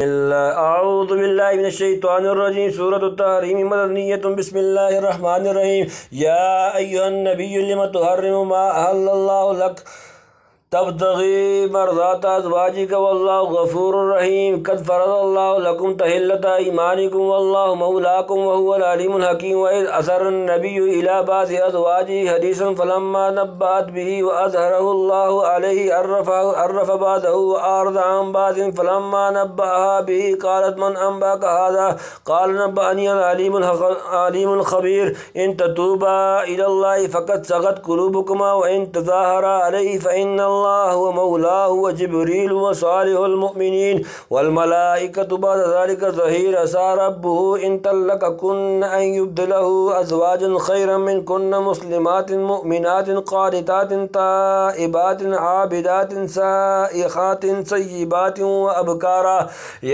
اعوذ باللہ من الشیطان الرجیم سورۃ التحریم مدنیۃ بسم اللہ الرحمن الرحیم یا ایھا النبی لم تحرم ما احل اللہ لک تبتغی مرضات ازواجک واللہ غفور رحیم قد فرض اللہ لکم تحلۃ ایمانکم واللہ مولاکم وهو العلیم الحکیم وإذ أسر النبی إلی بعض ازواجہ حدیثا فلما نبأت به وأظهره اللہ علیہ عرف بعضہ وأعرض عن بعض فلما نبأها به قالت من أنبأك هذا قال نبأني العلیم الخبیر ان تتوبا إلی اللہ فقد صغت قلوبکما وإن تظاہرا علیہ فإن اللہ ومولاه وجبريل وصالح المؤمنين والملائكة بعد ذلك ظهير عسى ربه إن طلقكن أن يبدله أزواجا خيرا منكن مسلمات مؤمنات قانتات تائبات عابدات سائحات سيبات وأبكارا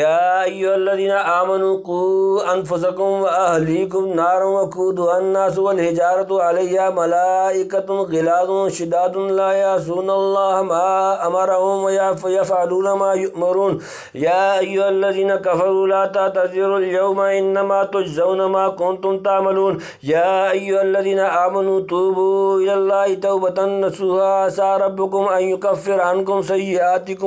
يا أيها الذين آمنوا قوا أنفسكم وأهليكم نارا وقودها الناس والحجارة عليها ملائكة غلاظ شداد لا يعصون الله ما أمرهم ويفعلون ما يؤمرون يا أيها الذين كفروا لا تعتذروا اليوم إنما تجزون ما كنتم تعملون يا أيها الذين آمنوا توبوا إلى الله توبة نصوحا عسى ربكم أن يكفر عنكم سيئاتكم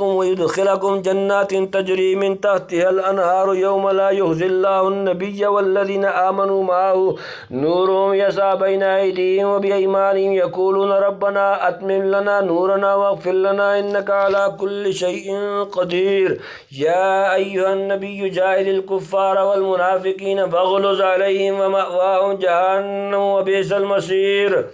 ويدخلكم جنات تجري من تحتها الأنهار يوم لا يخزي الله النبي والذين آمنوا معه نورهم يسعى بين أيديهم وبأيمانهم يقولون ربنا أتمم لنا نورنا واغفر لنا انك على كل شيء قدير يا ايها النبي جاهد الكفار والمنافقين واغلظ عليهم ومأواهم جهنم وبئس المصير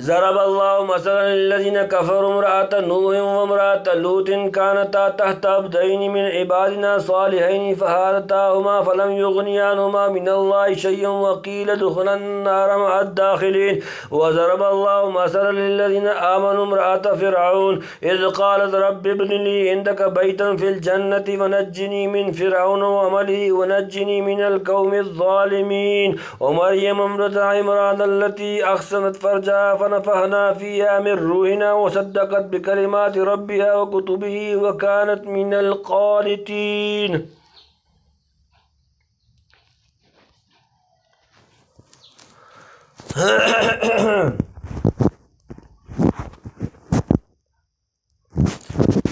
ضرب الله مثلا للذين كفروا امرأة نوح وامرأة لوط كانتا تحت عبدين من عبادنا صالحين فخانتاهما فلم يغنيا عنهما من الله شيئا وقيل ادخلا النار مع الداخلين وضرب الله مثلا للذين آمنوا امرأة فرعون إذ قالت رب ابن لي عندك بيتا في الجنة ونجني من فرعون وعمله ونجني من القوم الظالمين ومريم امرأة عمران التي أحصنت فرجها فنفخنا فيها من روحنا وصدقت بكلمات ربها وكتبه وكانت من القانتين.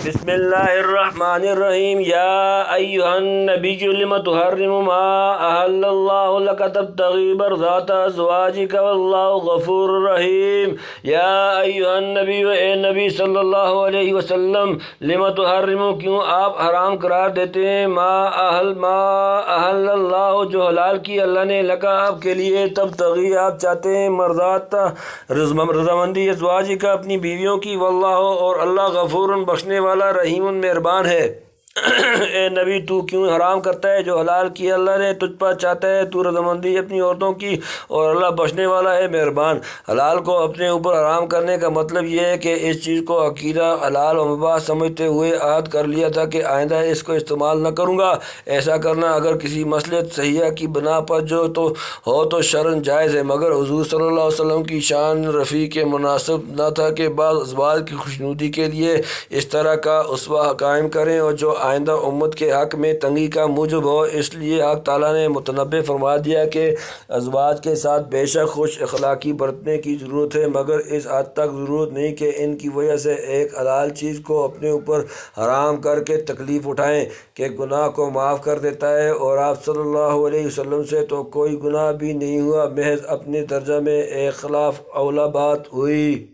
بسم اللہ الرحمن الرحیم یا ایھا النبی لم تحرم ما احل اللہ لک تبتغی مرضات ازواجک واللہ غفور رحیم. یا ایھا النبی اے نبی صلی اللہ علیہ وسلم لم تحرم کیوں آپ حرام قرار دیتے ہیں ما احل اللہ جو حلال کی اللہ نے لکا آپ کے لیے تبتغی آپ چاہتے ہیں مرضات رضامندی ازواجک اپنی بیویوں کی واللہ اور اللہ غفور بخشنے والا رحیم مہربان ہے. اے نبی تو کیوں حرام کرتا ہے جو حلال کی اللہ نے تجھ پر چاہتا ہے تو رضامندی اپنی عورتوں کی اور اللہ بخشنے والا ہے مہربان. حلال کو اپنے اوپر حرام کرنے کا مطلب یہ ہے کہ اس چیز کو عقیدہ حلال و مباح سمجھتے ہوئے عہد کر لیا تھا کہ آئندہ اس کو استعمال نہ کروں گا. ایسا کرنا اگر کسی مصلحت صحیحہ کی بنا پر جو تو ہو تو شرعاً جائز ہے، مگر حضور صلی اللہ علیہ وسلم کی شان رفیع کے مناسب نہ تھا کہ بعض ازواج کی خوشنودی کے لیے اس طرح کا اسوہ قائم کریں اور جو آئندہ امت کے حق میں تنگی کا موجب ہو. اس لیے حق تعالیٰ نے متنبہ فرما دیا کہ ازواج کے ساتھ بے شک خوش اخلاقی برتنے کی ضرورت ہے، مگر اس حد تک ضرورت نہیں کہ ان کی وجہ سے ایک حلال چیز کو اپنے اوپر حرام کر کے تکلیف اٹھائیں کہ گناہ کو معاف کر دیتا ہے. اور آپ صلی اللہ علیہ وسلم سے تو کوئی گناہ بھی نہیں ہوا، محض اپنے درجہ میں ایک خلاف اولا بات ہوئی.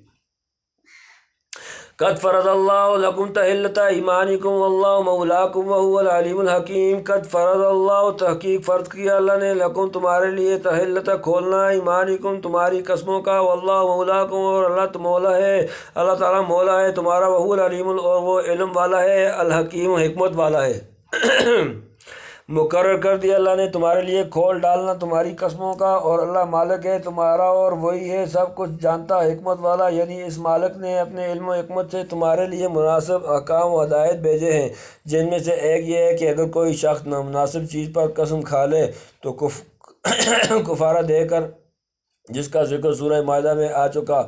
قد فرض اللہ لکم تحلۃ ایمانکم واللہ مولاکم وهو العلیم الحکیم. قد فرض اللہ تحقیق فرض کیا اللہ نے لکم تمہارے لیے تحلۃ کھولنا ایمانکم تمہاری قسموں کا واللہ مولاکم اور اللہ مولا ہے، اللہ تعالیٰ مولا ہے تمہارا، وهو العلیم اور وہ علم والا ہے، الحکیم حکمت والا ہے. مقرر کر دیا اللہ نے تمہارے لیے کھول ڈالنا تمہاری قسموں کا، اور اللہ مالک ہے تمہارا اور وہی ہے سب کچھ جانتا حکمت والا. یعنی اس مالک نے اپنے علم و حکمت سے تمہارے لیے مناسب احکام و ہدایت بھیجے ہیں، جن میں سے ایک یہ ہے کہ اگر کوئی شخص نامناسب چیز پر قسم کھا لے تو کفارہ دے کر، جس کا ذکر سورہ مائدہ میں آ چکا.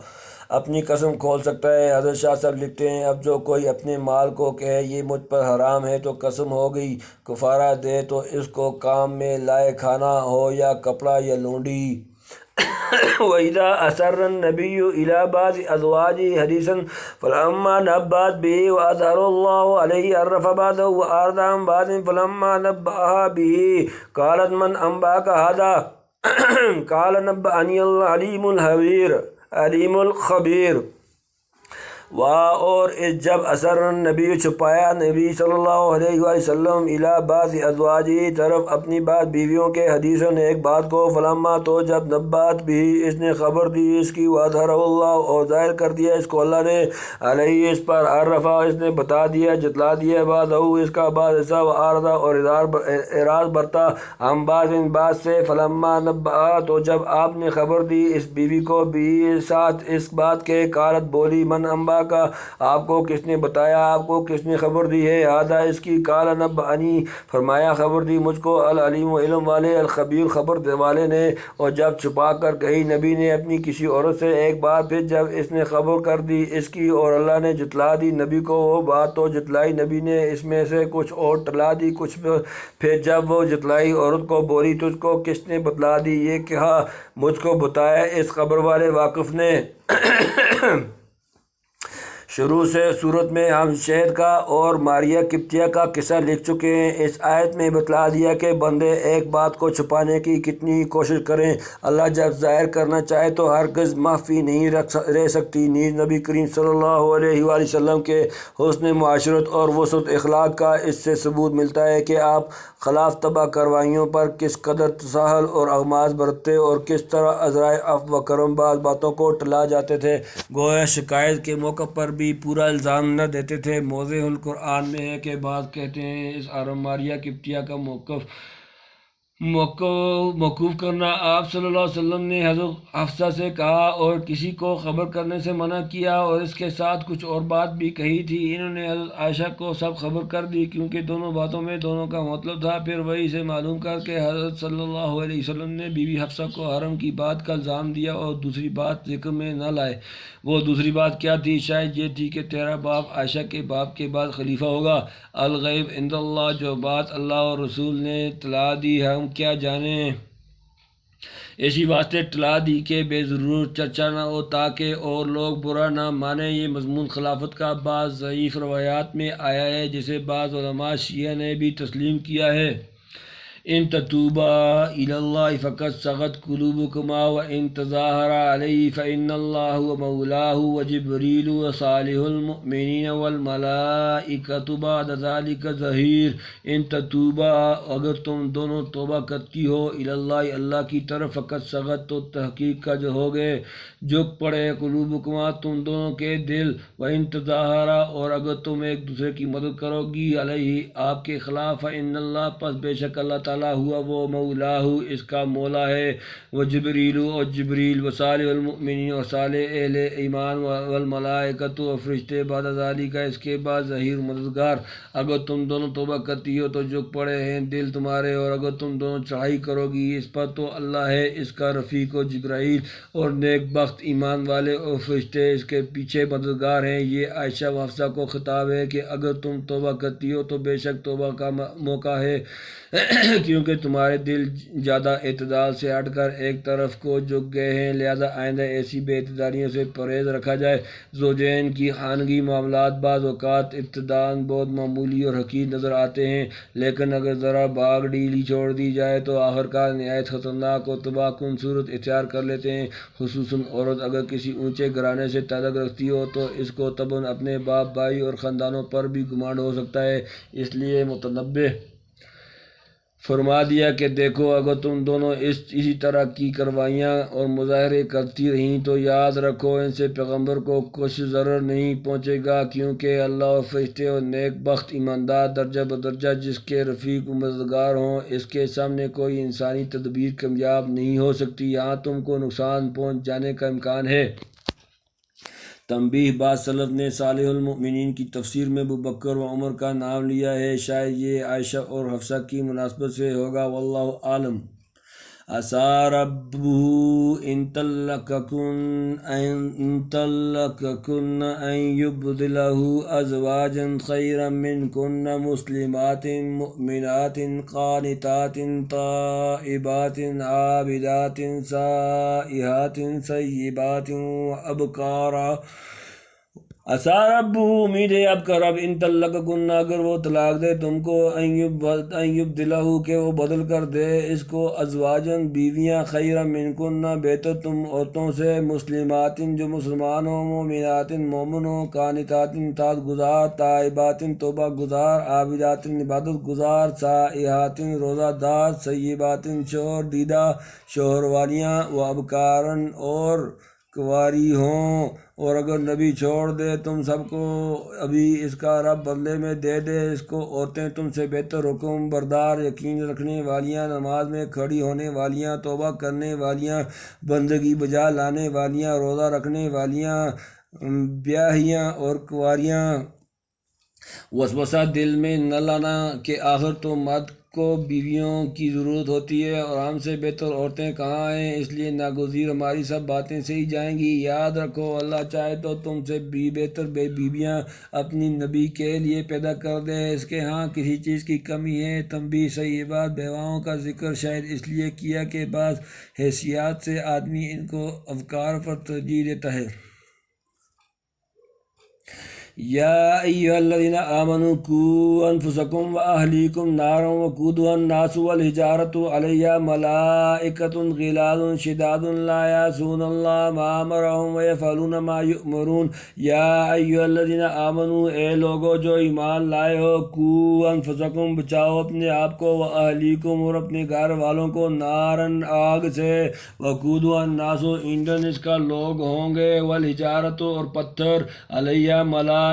اپنی قسم کھول سکتا ہے۔ حضرت شاہ صاحب لکھتے ہیں اب جو کوئی اپنے مال کو کہے یہ مجھ پر حرام ہے تو قسم ہو گئی، کفارہ دے تو اس کو کام میں لائے کھانا ہو یا کپڑا یا لونڈی۔ وَإِذَا أَسَرَّ النَّبِيُّ إِلَىٰ بَعْضِ أَزْوَاجِهِ حَدِيثًا فَلَمَّا نَبَّأَتْ بِهِ وَأَظْهَرَهُ اللَّهُ عَلَيْهِ عَرَّفَ بَعْضَهُ وَأَعْرَضَ عَن بَعْضٍ فَلَمَّا نَبَّأَهَا بِهِ قَالَتْ مَنْ أَنبَأَكَ هَٰذَا؟ قَالَ نَبَّأَنِي الْعَلِيمُ الْخَبِيرُ۔ اور جب اثر نبی چھپایا نبی صلی اللہ علیہ وآلہ وسلم الی بعض ازواجی طرف اپنی بعض بیویوں کے حدیثاً ایک بات کو، فلما تو جب نبات بھی اس نے خبر دی اس کی، واظہرہ اللہ اور ظاہر کر دیا اس کو اللہ نے، علیہ اس پر، عرفہ اس نے بتا دیا جتلا دیا، بعضہ اس کا بعض حصہ، وعارضہ اور اعراض برتا، ہم بعض ان بعض سے، فلما نبأ تو جب آپ نے خبر دی اس بیوی کو بھی ساتھ اس بات کے، قالت بولی، من انبا کا، آپ کو کس نے بتایا، آپ کو کس نے خبر دی ہے، ہذا اس کی، قال نبأنی فرمایا خبر دی مجھ کو، العلیم علم والے، الخبیر خبر والے نے۔ اور جب چھپا کر کہی نبی نے اپنی کسی عورت سے ایک بات، پھر جب اس نے خبر کر دی اس کی اور اللہ نے جتلا دی نبی کو وہ بات، تو جتلائی نبی نے اس میں سے کچھ اور ٹلا دی کچھ، پھر جب وہ جتلائی عورت کو بولی تجھ کو کس نے بتلا دی، یہ کہا مجھ کو بتایا اس خبر والے واقف نے۔ شروع سے صورت میں ہم شہد کا اور ماریہ قبطیہ کا قصہ لکھ چکے ہیں۔ اس آیت میں بتلا دیا کہ بندے ایک بات کو چھپانے کی کتنی کوشش کریں، اللہ جب ظاہر کرنا چاہے تو ہرگز مخفی نہیں رہ سکتی۔ نیز نبی کریم صلی اللہ علیہ وآلہ وسلم کے حسن معاشرت اور وسعت اخلاق کا اس سے ثبوت ملتا ہے کہ آپ خلاف طبع کارروائیوں پر کس قدر تساہل اور اغماض برتتے اور کس طرح عذرائے عفو و کرم بعض باتوں کو ٹلا جاتے تھے، گویا شکایت کے موقع پر بھی پورا الزام نہ دیتے تھے۔ موضع القرآن میں ہے کہ بعض کہتے ہیں اس ماریہ قبطیہ کا موقوف کرنا، آپ صلی اللہ علیہ وسلم نے حضرت حفصہ سے کہا اور کسی کو خبر کرنے سے منع کیا، اور اس کے ساتھ کچھ اور بات بھی کہی تھی، انہوں نے حضرت عائشہ کو سب خبر کر دی کیونکہ دونوں باتوں میں دونوں کا مطلب تھا۔ پھر وہی سے معلوم کر کے حضرت صلی اللہ علیہ وسلم نے بی بی حفصہ کو حرم کی بات کا الزام دیا اور دوسری بات ذکر میں نہ لائے۔ وہ دوسری بات کیا تھی؟ شاید یہ تھی کہ تیرا باپ عائشہ کے باپ کے بعد خلیفہ ہوگا۔ الغیب عند اللہ، جو بات اللہ اور رسول نے اطلاع دی ہم کیا جانیں، اسی واسطے اطلاع دی کہ بے ضرورت چرچا نہ ہو تاکہ اور لوگ برا نہ مانیں۔ یہ مضمون خلافت کا بعض ضعیف روایات میں آیا ہے جسے بعض علماء شیعہ نے بھی تسلیم کیا ہے۔ ان تتوبا الی اللہ فقد صغت قلوبکما وان تظاہرا علیہ فان اللہ هو مولاه وجبریل وصالح المؤمنین والملائکۃ بعد ذلک ظہیر۔ ان تتوبا، اگر تم دونوں توبہ کرتی ہو، الی اللہ اللہ کی طرف، فقد صغت تو تحقیق کا جو ہو گئے جھک پڑے، قلوبکما تم دونوں کے دل، وان تظاہرا اور اگر تم ایک دوسرے کی مدد کرو گی، علیہ آپ کے خلاف، فان اللہ پس بے شک اللہ تعالیٰ ہوا وہ مولاہ اس کا مولا ہے، وہ جبریل اور جبریل، و صالح المؤمنین اور صالح اہل ایمان، والملائکۃ و فرشتے، بعد ذالک اس کے بعد ظہیر مددگار۔ اگر تم دونوں توبہ کرتی ہو تو جھک پڑے ہیں دل تمہارے، اور اگر تم دونوں چڑھائی کرو گی اس پر تو اللہ ہے اس کا رفیق، و جبرائیل اور نیک بخت ایمان والے اور فرشتے اس کے پیچھے مددگار ہیں۔ یہ عائشہ و حفصہ کو خطاب ہے کہ اگر تم توبہ کرتی ہو تو بے شک توبہ کا موقع ہے کیونکہ تمہارے دل زیادہ اعتدال سے ہٹ کر ایک طرف کو جھک گئے ہیں، لہذا آئندہ ایسی بے اعتدالیوں سے پرہیز رکھا جائے۔ زوجین کی خانگی معاملات بعض اوقات ابتداءً بہت معمولی اور حقیر نظر آتے ہیں، لیکن اگر ذرا بھاگ ڈھیلی چھوڑ دی جائے تو آخرکار نہایت خطرناک اور تباہ کن صورت اختیار کر لیتے ہیں۔ خصوصاً عورت اگر کسی اونچے گھرانے سے تعلق رکھتی ہو تو اس کو طبعاً اپنے باپ بھائی اور خاندانوں پر بھی گمان ہو سکتا ہے، اس لیے متنبہ فرما دیا کہ دیکھو اگر تم دونوں اسی طرح کی کارروائیاں اور مظاہرے کرتی رہیں تو یاد رکھو ان سے پیغمبر کو کچھ ضرر نہیں پہنچے گا، کیونکہ اللہ اور فرشتے اور نیک بخت ایماندار درجہ بدرجہ جس کے رفیق و مددگار ہوں، اس کے سامنے کوئی انسانی تدبیر کامیاب نہیں ہو سکتی۔ یہاں تم کو نقصان پہنچ جانے کا امکان ہے۔ تنبیہ، بعض سلف نے صالح المؤمنین کی تفسیر میں ابوبکر و عمر کا نام لیا ہے، شاید یہ عائشہ اور حفصہ کی مناسبت سے ہوگا، واللہ عالم۔ عسى ربه إن طلقكن أن يبدله أزواجا خيرا منكن مسلمات مؤمنات قانتات تائبات عابدات سائحات ثيبات وأبكارا۔ عسى ربہ امید ہے آپ کا رب ان طلقکن اگر وہ طلاق دے تم کو ان یبدلہ کہ وہ بدل کر دے اس کو ازواجن بیویاں خیرا منکن بہتر تم عورتوں سے مسلمات جو مسلمان ہوں مومنات مومن ہوں قانتات اطاعت گزار تائبات توبہ گزار عابدات عبادت گزار سائحات روزہ دار ثیبات شوہر دیدہ شوہر والیاں و ابکارن اور کنواری ہوں۔ اور اگر نبی چھوڑ دے تم سب کو ابھی اس کا رب بدلے میں دے دے اس کو عورتیں تم سے بہتر حکم بردار یقین رکھنے والیاں نماز میں کھڑی ہونے والیاں توبہ کرنے والیاں بندگی بجا لانے والیاں روزہ رکھنے والیاں بیاہیاں اور کنواریاں۔ وسوسہ دل میں نہ لانا کہ آخر تو مرد کو بیویوں کی ضرورت ہوتی ہے اور ہم سے بہتر عورتیں کہاں ہیں، اس لیے ناگزیر ہماری سب باتیں صحیح جائیں گی۔ یاد رکھو اللہ چاہے تو تم سے بھی بہتر بیویاں اپنی نبی کے لیے پیدا کر دے، اس کے ہاں کسی چیز کی کمی ہے۔ تنبیہ صحیح بات بیواؤں کا ذکر شاید اس لیے کیا کہ بعض حیثیات سے آدمی ان کو افکار پر ترجیح دیتا ہے۔ یا ایھا الذین آمنوا قوا انفسکم واہلیکم نارا وقودها الناس والحجارۃ علیہا ملائکۃ غلاظ شداد لا یعصون اللہ ما امرهم ویفعلون ما یؤمرون۔ یا ایھا الذین آمنوا اے لوگو جو ایمان لائے ہو قوا انفسکم بچاؤ اپنے آپ کو واہلیکم اور اپنے گھر والوں کو نارن آگ سے وقودها الناس ایندھن اس کا لوگ ہوں گے والحجارۃ اور پتھر علیہا ملائکۃ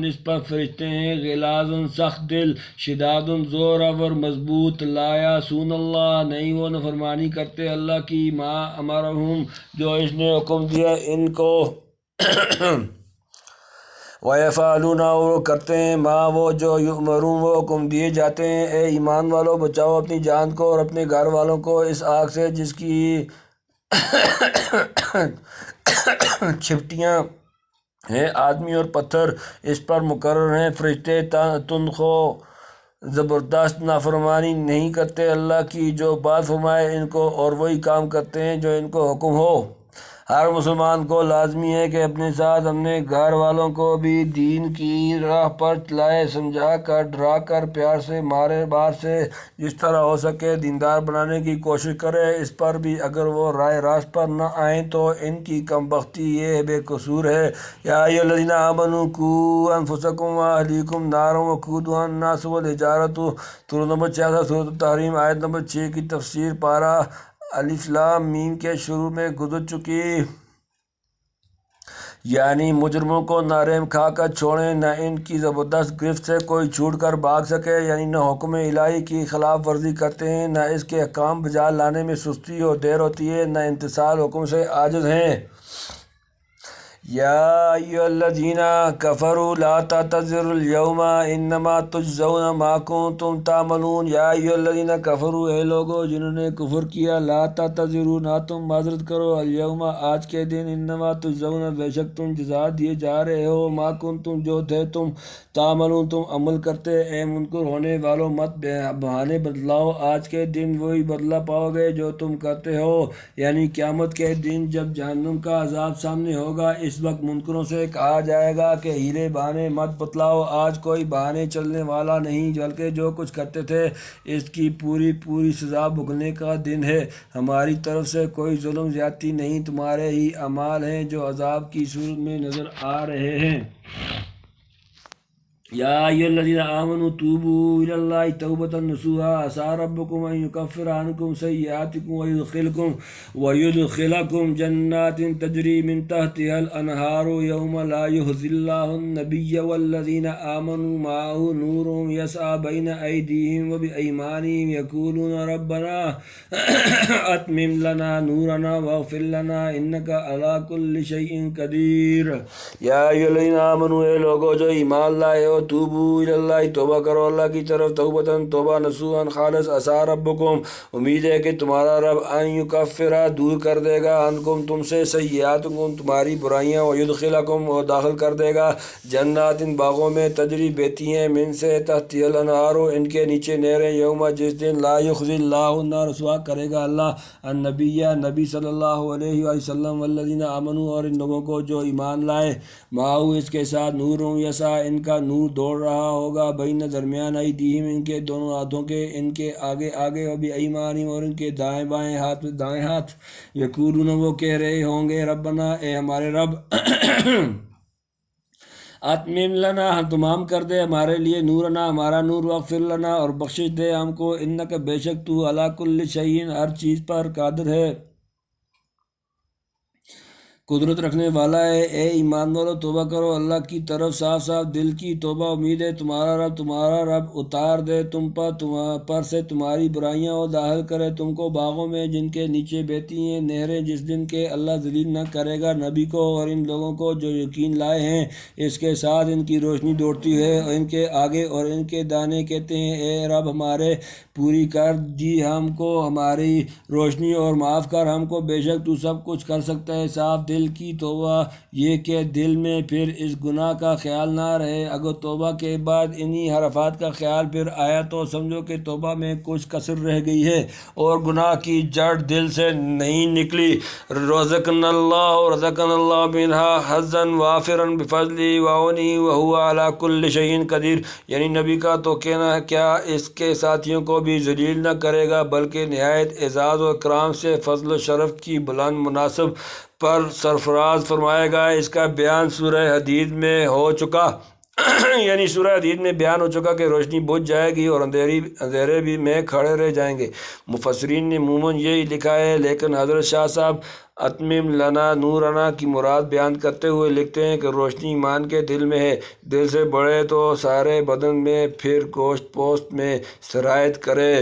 اس پر فرشتے ہیں غلاظ سخت دل شداد زور اور مضبوط لا یعصون اللہ نہیں وہ نافرمانی کرتے اللہ کی ما امرہم جو اس نے حکم دیا ان کو وَيَفْعَلُونَ اور کرتے ہیں ما وہ جو یؤمرون وہ حکم دیے جاتے ہیں۔ اے ایمان والو بچاؤ اپنی جان کو اور اپنے گھر والوں کو اس آگ سے جس کی چھپٹیاں ہیں آدمی اور پتھر اس پر مقرر ہیں فرشتے تنخو زبردست نافرمانی نہیں کرتے اللہ کی جو بات فرمائے ان کو اور وہی کام کرتے ہیں جو ان کو حکم ہو۔ ہر مسلمان کو لازمی ہے کہ اپنے ساتھ اپنے گھر والوں کو بھی دین کی راہ پر چلائے سمجھا کر ڈرا کر پیار سے مارے بار سے جس طرح ہو سکے دیندار بنانے کی کوشش کرے۔ اس پر بھی اگر وہ رائے راست پر نہ آئیں تو ان کی کم بختی یہ بے قصور ہے۔ یا ایھا الذین آمنوا قوا انفسکم واہلیکم نارا وقودها الناس والحجارۃ۔ سورۃ نمبر 66 سورۃ التحریم آیت نمبر 6 کی تفسیر پارہ الف لام میم کے شروع میں گزر چکی۔ یعنی مجرموں کو نہ رحم کھا کر چھوڑیں نہ ان کی زبردست گرفت سے کوئی چھوٹ کر بھاگ سکے، یعنی نہ حکم الہی کی خلاف ورزی کرتے ہیں نہ اس کے احکام بجا لانے میں سستی اور دیر ہوتی ہے نہ امتثال حکم سے عاجز ہیں۔ یا ایھا الذین کفروا لا تعتذروا اليوم انما تجزون ما کنتم تعملون۔ یا ایھا الذین کفروا اے لوگو جنہوں نے کفر کیا لا تعتذروا نہ تم معذرت کرو اليوم آج کے دن انما تجزون بے شک تم جزا دیے جا رہے ہو ما کنتم جو تھے تم تعملون تم عمل کرتے۔ اے منکر ہونے والو مت بہانے بدلاؤ آج کے دن وہی بدلہ پاؤ گے جو تم کرتے ہو، یعنی قیامت کے دن جب جہنم کا عذاب سامنے ہوگا اس وقت منکروں سے کہا جائے گا کہ ہیلے بہانے مت بتلاؤ آج کوئی بہانے چلنے والا نہیں بلکہ جو کچھ کرتے تھے اس کی پوری سزا بھگتنے کا دن ہے۔ ہماری طرف سے کوئی ظلم زیادتی نہیں تمہارے ہی اعمال ہیں جو عذاب کی صورت میں نظر آ رہے ہیں۔ یا ایھا الذین آمنوا توبوا الی اللہ توبۃ نصوحا عسیٰ ربکم ان یکفر عنکم سیئاتکم ویدخلکم جنات تجری من تحتها الانہار یوم لا یخزی اللہ النبی والذین آمنوا معہ نورهم یسعی بین ایدیہم وبایمانہم یقولون ربنا اتمم لنا نورنا واغفر لنا انک علی کل شیء قدیر۔ یا ایھا الذین آمنوا اے لوگو جو ایمان لائے ہو وتوبوا الی اللہ، توبہ کرو اللہ کی طرف، توبۃ توبہ نصوحا خالص، عسیٰ ربکم، امید ہے کہ تمہارا رب ان یکفر دور کر دے گا، عنکم تم سے، سیئاتکم تمہاری برائیاں، ویدخلکم اور داخل کر دے گا، جنات باغوں میں، تجری بہتی ہیں من سے تحتها الانہار ان کے نیچے نہریں، یوم جس دن لا یخزی اللہ نہ رسوا کرے گا اللہ النبی نبی صلی اللہ علیہ وآلہ وسلم والذین آمنوا اور ان لوگوں کو جو ایمان لائے، معہو اس کے ساتھ، نور یسعی ان کا نور دوڑ رہا ہوگا، بین درمیان ایدیہم ان کے دونوں ہاتھوں کے، ان کے آگے آگے، و بایمانہم اور ان کے دائیں بائیں ہاتھ، دائیں ہاتھ، یقولون وہ کہہ رہے ہوں گے ربنا اے ہمارے رب اتمم لنا تمام کر دے ہمارے لیے، نورنا ہمارا نور، واغفر لنا اور بخشش دے ہم کو، انک بے شک تو علی کل شیء ہر چیز پر قادر ہے، قدرت رکھنے والا ہے۔ اے ایمان والو توبہ کرو اللہ کی طرف صاف صاف دل کی توبہ، امید ہے تمہارا رب اتار دے تم پر سے تمہاری برائیاں اور داخل کرے تم کو باغوں میں جن کے نیچے بہتی ہیں نہریں، جس دن کے اللہ ذلیل نہ کرے گا نبی کو اور ان لوگوں کو جو یقین لائے ہیں، اس کے ساتھ ان کی روشنی دوڑتی ہے اور ان کے آگے اور ان کے دانے، کہتے ہیں اے رب ہمارے پوری کر جی ہم کو ہماری روشنی اور معاف کر ہم کو، بے شک تو سب کچھ کر سکتا ہے۔ صاف دل کی توبہ یہ کہ دل میں پھر اس گناہ کا خیال نہ رہے، اگر توبہ کے بعد انہی حرفات کا خیال پھر آیا تو سمجھو کہ توبہ میں کچھ کسر رہ گئی ہے اور گناہ کی جڑ دل سے نہیں نکلی۔ رزقنا اللہ منہا حظا وافرا بفضلہ وعونہ وہو علی کل شیء قدیر، یعنی نبی کا تو کہنا ہے کیا اس کے ساتھیوں کو بھی ذلیل نہ کرے گا، بلکہ نہایت اعزاز و اکرام سے فضل و شرف کی بلند مناصب پر سرفراز فرمائے گا۔ اس کا بیان سورہ حدید میں ہو چکا یعنی سورہ حدید میں بیان ہو چکا کہ روشنی بجھ جائے گی اور اندھیرے بھی میں کھڑے رہ جائیں گے۔ مفسرین نے عموماً یہی لکھا ہے، لیکن حضرت شاہ صاحب اتمم لنا نورنا کی مراد بیان کرتے ہوئے لکھتے ہیں کہ روشنی ایمان کے دل میں ہے، دل سے بڑھے تو سارے بدن میں، پھر گوشت پوست میں سرایت کرے۔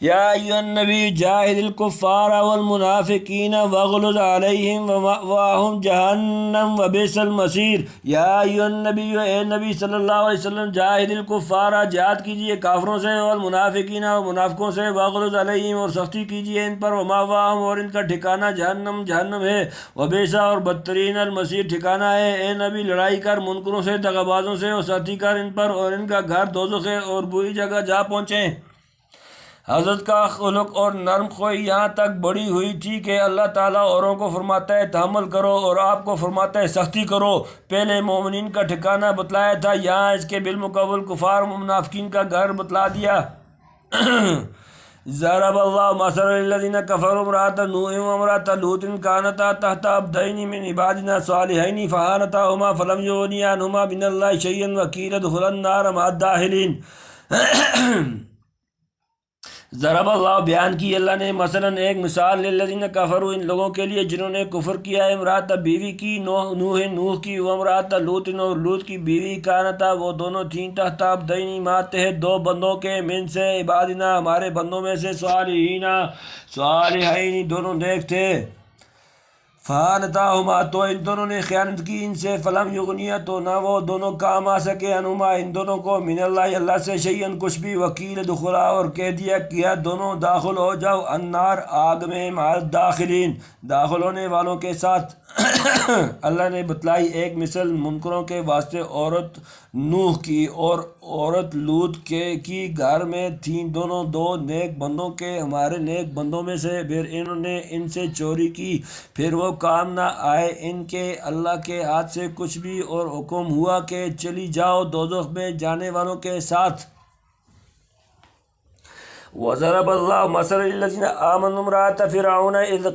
یا ایھا النبی جاہد الکفار والمنافقین واغلظ علیہم ومأواہم جہنم وبئس المصیر۔ یا ایھا النبی اے نبی صلی اللہ علیہ وسلم جاہد الکفار جہاد کیجیے کافروں سے، والمنافقین اور منافقوں سے، واغلظ علیہم اور سختی کیجیے ان پر، ومأواہم اور ان کا ٹھکانہ جہنم ہے، وبئس اور بدترین المصیر ٹھکانہ ہے۔ اے نبی لڑائی کر منکروں سے، دغابازوں سے اور سختی کر ان پر، اور ان کا گھر دوزخ ہے اور بری جگہ جا پہنچیں۔ حضرت کا خلق اور نرم خوئی یہاں تک بڑھی ہوئی تھی کہ اللہ تعالیٰ اوروں کو فرماتا ہے تحمل کرو اور آپ کو فرماتا ہے سختی کرو۔ پہلے مومنین کا ٹھکانہ بتلایا تھا، یہاں اس کے بالمقابل کفار و منافقین کا گھر بتلا دیا۔ ضرب اللہ مثلا للذین کفروا امرأۃ نوح وامرأۃ لوط کانتا تحت عبدین من عبادنا صالحین فخانتاہما فلم یغنیا عنہما من اللہ شیئا وقیل ادخلا النار مع الداخلین۔ ضرب اللہ بیان کی اللہ نے مثلا ایک مثال، للذین کفروا ان لوگوں کے لیے جنہوں نے کفر کیا ہے، امرأۃ بیوی کی، نوح کی، وامرأۃ لوط اور لوط کی بیوی، کانتا وہ دونوں تھیں، تحت عبدین ماتحت دو بندوں کے، من سے عبادنا ہمارے بندوں میں سے، صالحین دونوں نیک تھے، فخانتاہما تو ان دونوں نے خیانت کی ان سے، فلم یغنیا تو نہ وہ دونوں کام آ سکے، عنہما ان دونوں کو، من اللہ سے، شیئن کچھ بھی، وکیل ادخلا اور کہہ دیا کیا دونوں داخل ہو جاؤ، النار آگ میں، مع الداخلین داخل ہونے والوں کے ساتھ۔ اللہ نے بتلائی ایک مثل منکروں کے واسطے، عورت نوح کی اور عورت لوط کی گھر میں تھیں دونوں دو نیک بندوں کے، ہمارے نیک بندوں میں سے، پھر انہوں نے ان سے چوری کی، پھر وہ کام نہ آئے ان کے اللہ کے ہاتھ سے کچھ بھی، اور حکم ہوا کہ چلی جاؤ دوزخ میں جانے والوں کے ساتھ۔ وضرب اللہ مثلا للذین آمنوا امرأۃ فرعون اذ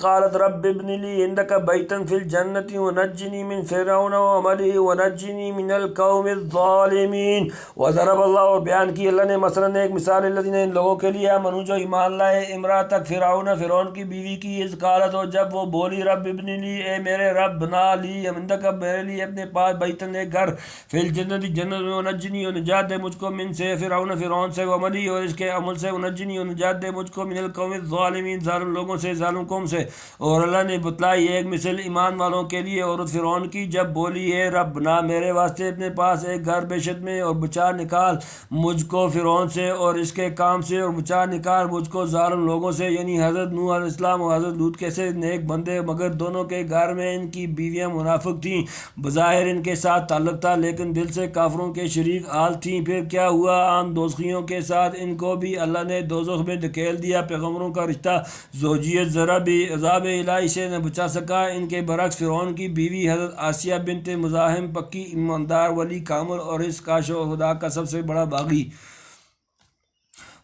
قالت رب ابن لی عندک بیتا فی الجنۃ ونجنی من فرعون وعملہ ونجنی من القوم الظالمین۔ وضرب اللہ اور بیان کی اللہ نے مثلا ایک مثال، للذین ان لوگوں کے لیے آمنوا جو ایمان لائے، امرأۃ فرعون کی بیوی کی، اذ قالت اور جب وہ بولی، رب ابن لی اے میرے رب، بنا لی عندک میرے لیے اپنے پاس، بیتن ایک گھر، فی الجنت جنت میں، ونجنی اور نجات دے مجھ کو، من سے فرعون سے، وعملہ اور اس اس کے عمل سے، ونجنی اور نجات دے مجھ کو من القوم الظالمین ظالم لوگوں سے، ظالم قوم سے۔ اور اللہ نے بتلائی ایک مثل ایمان والوں کے لیے عورت فرعون کی جب بولی اے رب بنا میرے واسطے اپنے پاس ایک گھر بیشت میں اور بچا نکال مجھ کو فرعون سے اور اس کے کام سے، اور بچا نکال مجھ کو ظالم لوگوں سے، یعنی حضرت نوح علیہ السلام اور حضرت لوط کیسے نیک بندے، مگر دونوں کے گھر میں ان کی بیویاں منافق تھیں، بظاہر ان کے ساتھ تعلق تھا لیکن دل سے کافروں کے شریک حال تھیں۔ پھر کیا ہوا، عام دوزخیوں کے ساتھ ان کو بھی اللہ نے دوزخ میں دھکیل دیا۔ پیغمبروں کا رشتہ زوجیت ذرا بھی عذاب الہی سے نہ بچا سکا۔ ان کے برعکس فرعون کی بیوی حضرت آسیہ بنت مزاحم پکی ایماندار ولی کامل اور اس کا خدا کا سب سے بڑا باغی،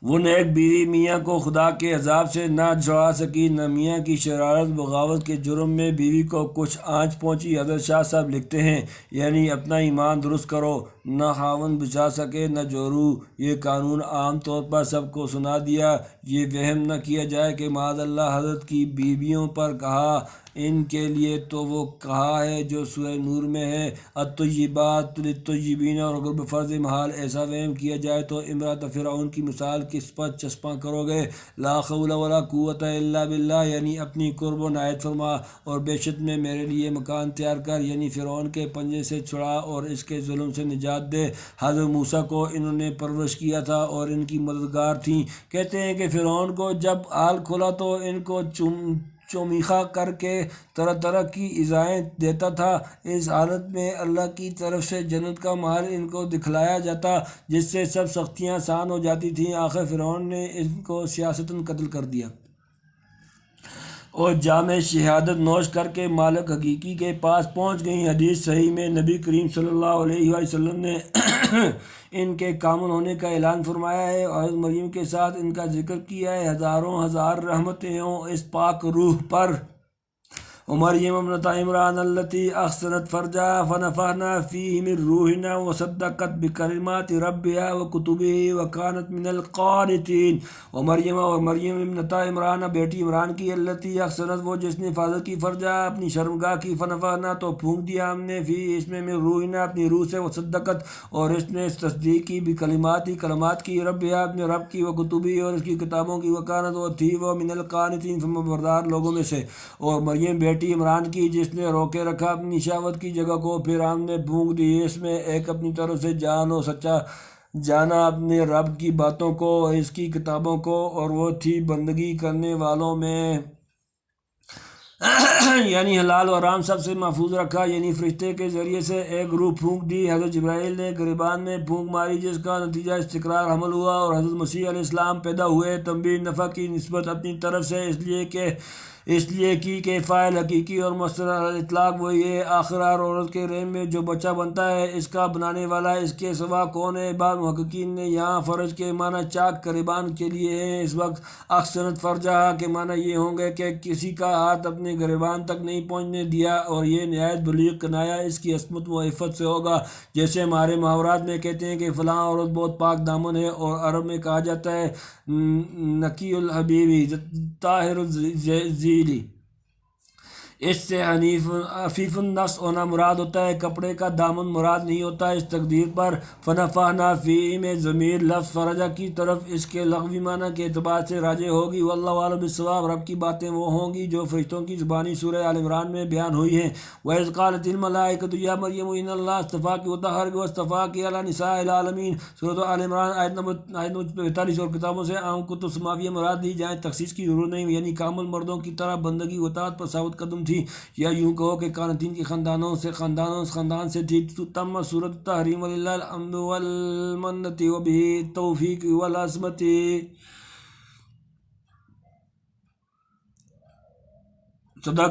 وہ نیک بیوی میاں کو خدا کے عذاب سے نہ چھڑا سکی، نہ میاں کی شرارت بغاوت کے جرم میں بیوی کو کچھ آنچ پہنچی۔ حضرت شاہ صاحب لکھتے ہیں یعنی اپنا ایمان درست کرو، نہ خاوند بچا سکے نہ جورو، یہ قانون عام طور پر سب کو سنا دیا۔ یہ وہم نہ کیا جائے کہ معاذ اللہ حضرت کی بیویوں پر کہا، ان کے لیے تو وہ کہا ہے جو سورہ نور میں ہے الطیبات للطیبین، اور اگر بفرض محال ایسا وہم کیا جائے تو امرأۃ فرعون کی مثال کس پر چسپاں کرو گے؟ لا حول ولا قوت الا باللہ، یعنی اپنی قرب و نائت فرما اور بیشت میں میرے لیے مکان تیار کر، یعنی فرعون کے پنجے سے چھڑا اور اس کے ظلم سے نجات دے۔ حضرت موسیٰ کو انہوں نے پرورش کیا تھا اور ان کی مددگار تھیں۔ کہتے ہیں کہ فرعون کو جب حال کھلا تو ان کو چومیخا کر کے طرح طرح کی ایذائیں دیتا تھا۔ اس حالت میں اللہ کی طرف سے جنت کا محل ان کو دکھلایا جاتا جس سے سب سختیاں آسان ہو جاتی تھیں۔ آخر فرعون نے ان کو سیاستاً قتل کر دیا اور جام شہادت نوش کر کے مالک حقیقی کے پاس پہنچ گئیں۔ حدیث صحیح میں نبی کریم صلی اللہ علیہ وآلہ وسلم نے ان کے کامل ہونے کا اعلان فرمایا ہے اور حضرت مریم کے ساتھ ان کا ذکر کیا ہے۔ ہزاروں ہزار رحمتیں ہوں اس پاک روح پر۔ ومریم ابنۃ عمران التی احصنت فرجها فنفخنا فیہ من روحنا وصدقت بکلمات ربها وکتبہ وکانت من القانتین۔ ومریم اور مریم ابنۃ عمران بیٹی عمران کی، التی احصنت وہ جس نے حفاظت کی، فرجہ اپنی شرمگاہ کی، فنفخنا تو پھونک دیا ہم نے، فی اس میں، من روحنا اپنی روح سے، وصدقت اور اس نے تصدیق کی، بکلمات کلمات کی، ربها اپنے رب کی، وکتبہ اور اس کی کتابوں کی، وکانت وہ تھی وہ من القانتین فرمانبردار لوگوں میں سے۔ اور مریم بیٹی عمران کی جس نے روکے رکھا اپنی شہوت کی جگہ کو، پھر ہم نے پھونک دی اس میں ایک اپنی طرف سے جان و سچا جانا اپنے رب کی باتوں کو اور اس کی کتابوں کو، اور وہ تھی بندگی کرنے والوں میں یعنی حلال و حرام سب سے محفوظ رکھا، یعنی فرشتے کے ذریعے سے ایک روح پھونک دی۔ حضرت جبرائیل نے گریبان میں پھونک ماری جس کا نتیجہ استقرار حمل ہوا اور حضرت مسیح علیہ السلام پیدا ہوئے۔ تنبیہ نفع کی نسبت اپنی طرف سے اس لیے کی کہ فاعل حقیقی اور مصدر اطلاق وہی ہے۔ آخر ہر عورت کے رحم میں جو بچہ بنتا ہے اس کا بنانے والا اس کے سوا کون ہے؟ بعض محققین نے یہاں فرج کے معنی چاک گریبان کے لیے ہیں۔ اس وقت احسنت فرجہ کے معنی یہ ہوں گے کہ کسی کا ہاتھ اپنے گریبان تک نہیں پہنچنے دیا، اور یہ نہایت بلیغ کنایا اس کی عصمت و عفت سے ہوگا۔ جیسے ہمارے محاورات میں کہتے ہیں کہ فلاں عورت بہت پاک دامن ہے، اور عرب میں کہا جاتا ہے نقی الحبیبی طاہر الذیلی، اس سے عفیف النفس ہونا مراد ہوتا ہے، کپڑے کا دامن مراد نہیں ہوتا۔ اس تقدیر پر فنفخنا فیہ میں ضمیر لفظ فرجہ کی طرف اس کے لغوی معنی کے اعتبار سے راجع ہوگی۔ واللہ اعلم بالصواب۔ رب کی باتیں وہ ہوں گی جو فرشتوں کی زبانی سورہ آل عمران میں بیان ہوئی ہیں۔ وَإِذْ قَالَتِ الْمَلَائِكَةُ يَا مَرْيَمُ إِنَّ اللَّهَ اصْطَفَاكِ وَطَهَّرَكِ وَاصْطَفَاكِ عَلَى نِسَاءِ الْعَالَمِينَ۔ سورۃ آل عمران آیت نمبر 45۔ اور کتابوں سے عام کتب سماویہ مراد لی جائیں، تخصیص کی ضرورت نہیں، یعنی کامل مردوں کی طرح بندگی و اطاعت پر ثابت قدم تھی، یا یوں کہو کہ قانتین کے خاندان سے تھی۔ تم سورۃ التحریم وللہ الحمد والمنت وبہ التوفیق والعصمت۔ صدق